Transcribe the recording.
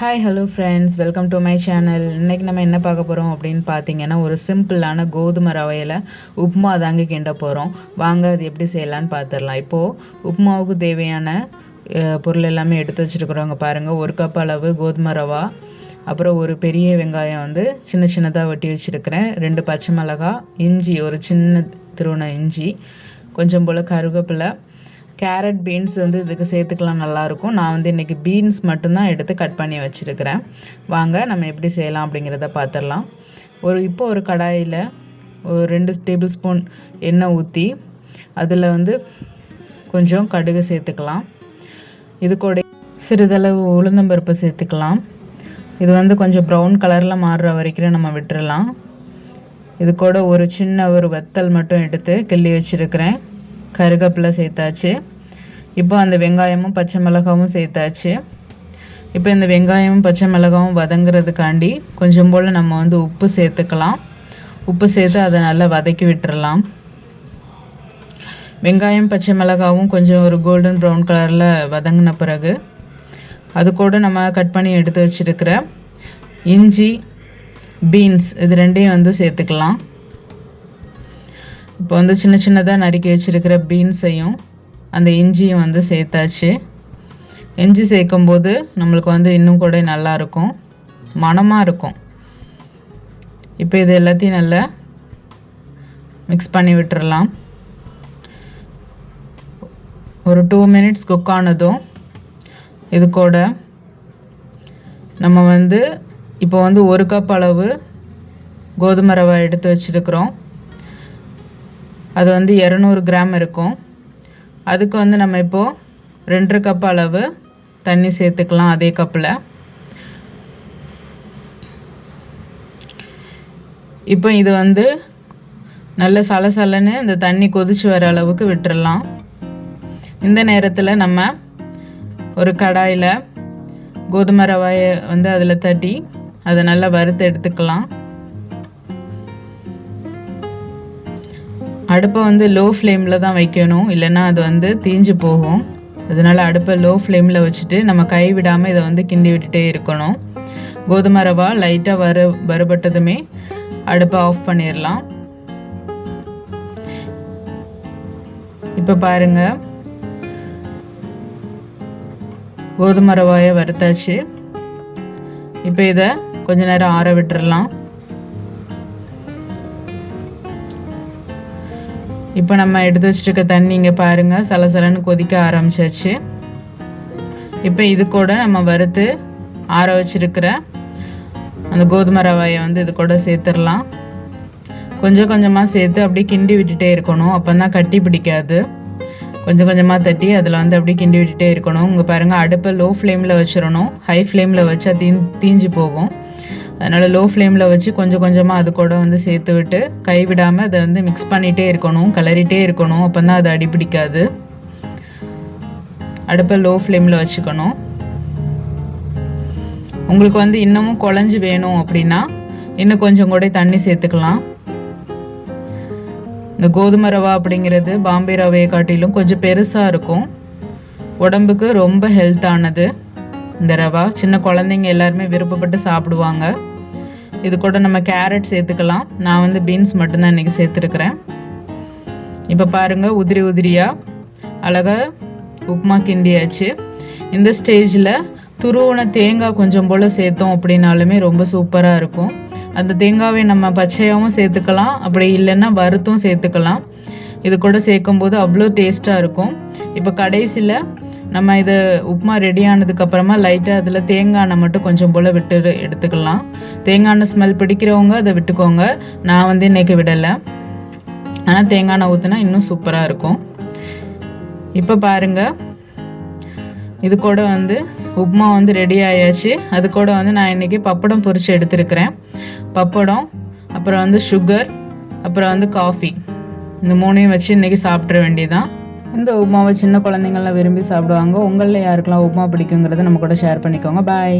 Hi hello friends, welcome to my channel. இன்றைக்கி நம்ம என்ன பார்க்க போகிறோம் அப்படின்னு பார்த்தீங்கன்னா, ஒரு சிம்பிளான கோதுமை ரவையில் உப்புமா தாங்க கிண்ட போகிறோம். வாங்க அது எப்படி செய்யலான்னு பார்த்துடலாம். இப்போது உப்புமாவுக்கு தேவையான பொருள் எல்லாமே எடுத்து வச்சுருக்குறோங்க. பாருங்கள், 1 கப் அளவு கோதுமை ரவா, அப்புறம் ஒரு பெரிய வெங்காயம் வந்து சின்ன சின்னதாக வெட்டி வச்சுருக்கிறேன், 2 பச்சை மிளகாய், இஞ்சி ஒரு சின்ன திருவண்ண இஞ்சி, கொஞ்சம் போல் கருவேப்பிலை, கேரட், பீன்ஸ் வந்து இதுக்கு சேர்த்துக்கலாம், நல்லாயிருக்கும். நான் வந்து இன்றைக்கி பீன்ஸ் மட்டும்தான் எடுத்து கட் பண்ணி வச்சுருக்கிறேன். வாங்க நம்ம எப்படி செய்யலாம் அப்படிங்கிறத பார்த்துடலாம். இப்போ ஒரு கடாயில் ஒரு 2 டேபிள் ஸ்பூன் எண்ணெய் ஊற்றி அதில் வந்து கொஞ்சம் கடுகு சேர்த்துக்கலாம். இது கூட சிறிதளவு உளுந்தம்பருப்பு சேர்த்துக்கலாம். இது வந்து கொஞ்சம் ப்ரௌன் கலரில் மாறுற வரைக்கும் நம்ம விட்டுறலாம். இது கூட ஒரு சின்ன வத்தல் மட்டும் எடுத்து கிள்ளி வச்சுருக்கிறேன். கருவேப்பிலை சேர்த்தாச்சு. இப்போ அந்த வெங்காயமும் பச்சை மிளகாவும் சேர்த்தாச்சு. இப்போ இந்த வெங்காயமும் பச்சை மிளகாவும் வதங்கிறதுக்காண்டி கொஞ்சம் போல் நம்ம வந்து உப்பு சேர்த்துக்கலாம். உப்பு சேர்த்து அதை நல்லா வதக்கி விட்டுறலாம். வெங்காயம் பச்சை மிளகாவும் கொஞ்சம் ஒரு கோல்டன் ப்ரௌன் கலரில் வதங்கின பிறகு அது கூட நம்ம கட் பண்ணி எடுத்து வச்சுருக்கிற இஞ்சி, பீன்ஸ் இது ரெண்டையும் வந்து சேர்த்துக்கலாம். இப்போ வந்து சின்ன சின்னதாக நறுக்கி வச்சுருக்கிற பீன்ஸையும் அந்த இஞ்சியும் வந்து சேர்த்தாச்சு. இஞ்சி சேர்க்கும்போது நம்மளுக்கு வந்து இன்னும் கூட நல்லாயிருக்கும், மணமாக இருக்கும். இப்போ இது எல்லாத்தையும் நல்லா மிக்ஸ் பண்ணி விட்டுறலாம். ஒரு 2 மினிட்ஸ் குக் ஆனதும் இது கூட நம்ம வந்து இப்போ வந்து 1 கப் அளவு கோதுமை ரவை எடுத்து வச்சுருக்குறோம். அது வந்து 200 கிராம் இருக்கும். அதுக்கு வந்து நம்ம இப்போது 2 கப் அளவு தண்ணி சேர்த்துக்கலாம். அதே கப்பில் இப்போ இது வந்து நல்ல சலசலன்னு இந்த தண்ணி கொதிச்சு வர அளவுக்கு விட்டுறலாம். இந்த நேரத்தில் நம்ம ஒரு கடாயில் கோதுமை ரவையை வந்து அதில் தட்டி அதை நல்லா வறுத்து எடுத்துக்கலாம். அடுப்பை வந்து லோ ஃப்ளேமில் தான் வைக்கணும், இல்லைன்னா அது வந்து தீஞ்சு போகும். அதனால் அடுப்பை லோ ஃப்ளேமில் வச்சுட்டு நம்ம கை விடாமல் இதை வந்து கிண்டி விட்டுட்டே இருக்கணும். கோதுமை ரவா லைட்டாக வறுபட்டதுமே அடுப்பை ஆஃப் பண்ணிடலாம். இப்போ பாருங்கள், கோதுமை ரவாயை வறுத்தாச்சு. இப்போ இதை கொஞ்ச நேரம் ஆற விட்டுறலாம். இப்போ நம்ம எடுத்து வச்சுருக்க தண்ணி இங்கே பாருங்கள், சலசலன்னு கொதிக்க ஆரம்பிச்சாச்சு. இப்போ இது கூட நம்ம வறுத்து ஆற வச்சுருக்கிற அந்த கோதுமை ரவாயை வந்து இது கூட சேர்த்துடலாம். கொஞ்சம் கொஞ்சமாக சேர்த்து அப்படியே கிண்டி விட்டுட்டே இருக்கணும், அப்போ தான் கட்டி பிடிக்காது. கொஞ்சம் கொஞ்சமாக தட்டி அதில் வந்து அப்படியே கிண்டி விட்டுட்டே இருக்கணும். இங்கே பாருங்கள், அடுப்பை லோ ஃப்ளேமில் வச்சிடணும். ஹை ஃப்ளேமில் வச்சா தீஞ்சு போகும். அதனால் லோ ஃப்ளேமில் வச்சு கொஞ்சம் கொஞ்சமாக அது கூட வந்து சேர்த்து விட்டு கைவிடாமல் அதை வந்து மிக்ஸ் பண்ணிகிட்டே இருக்கணும், கிளறிட்டே இருக்கணும். அப்போ தான் அது அடிப்பிடிக்காது. அடுப்பை லோ ஃப்ளேமில் வச்சுக்கணும். உங்களுக்கு வந்து இன்னமும் குழஞ்சி வேணும் அப்படின்னா இன்னும் கொஞ்சம் கூட தண்ணி சேர்த்துக்கலாம். இந்த கோதுமை ரவா அப்படிங்கிறது பாம்பே ரவையை காட்டிலும் கொஞ்சம் பெருசாக இருக்கும். உடம்புக்கு ரொம்ப ஹெல்த்தானது இந்த ரவா. சின்ன குழந்தைங்க எல்லாருமே விருப்பப்பட்டு சாப்பிடுவாங்க. இது கூட நம்ம கேரட் சேர்த்துக்கலாம். நான் வந்து பீன்ஸ் மட்டும்தான் இன்றைக்கி சேர்த்துருக்குறேன். இப்போ பாருங்கள், உதிரி உதிரியாக அழகாக உப்புமா கிண்டியாச்சு. இந்த ஸ்டேஜில் துருவன தேங்காய் கொஞ்சம் போல் சேர்த்தோம் அப்படின்னாலுமே ரொம்ப சூப்பராக இருக்கும். அந்த தேங்காவை நம்ம பச்சையாகவும் சேர்த்துக்கலாம், அப்படி இல்லைன்னா வறுத்தும் சேர்த்துக்கலாம். இது கூட சேர்க்கும்போது அவ்வளோ டேஸ்ட்டாக இருக்கும். இப்போ கடைசியில் நம்ம இதை உப்புமா ரெடி ஆனதுக்கப்புறமா லைட்டாக அதில் தேங்காய் எண்ணெய் மட்டும் கொஞ்சம் போல் விட்டு எடுத்துக்கலாம். தேங்காய் எண்ணெய் ஸ்மெல் பிடிக்கிறவங்க அதை விட்டுக்கோங்க. நான் வந்து இன்றைக்கி விடலை, ஆனால் தேங்காய் எண்ணெய் ஊற்றினா இன்னும் சூப்பராக இருக்கும். இப்போ பாருங்கள், இது கூட வந்து உப்புமா வந்து ரெடி ஆயாச்சு. அது கூட வந்து நான் இன்றைக்கி பப்படம் பொரித்து எடுத்துருக்கிறேன். பப்படம், அப்புறம் வந்து சுகர், அப்புறம் வந்து காஃபி, இந்த 3ஐயும் வச்சு இன்றைக்கி சாப்பிட்ற வேண்டியதான். இந்த உப்புமாவை சின்ன குழந்தைங்கள்லாம் விரும்பி சாப்பிடுவாங்க. உங்களில் யாருக்கெல்லாம் உப்புமா பிடிக்குங்கிறத நம்ம கூட ஷேர் பண்ணிக்கோங்க. பாய்.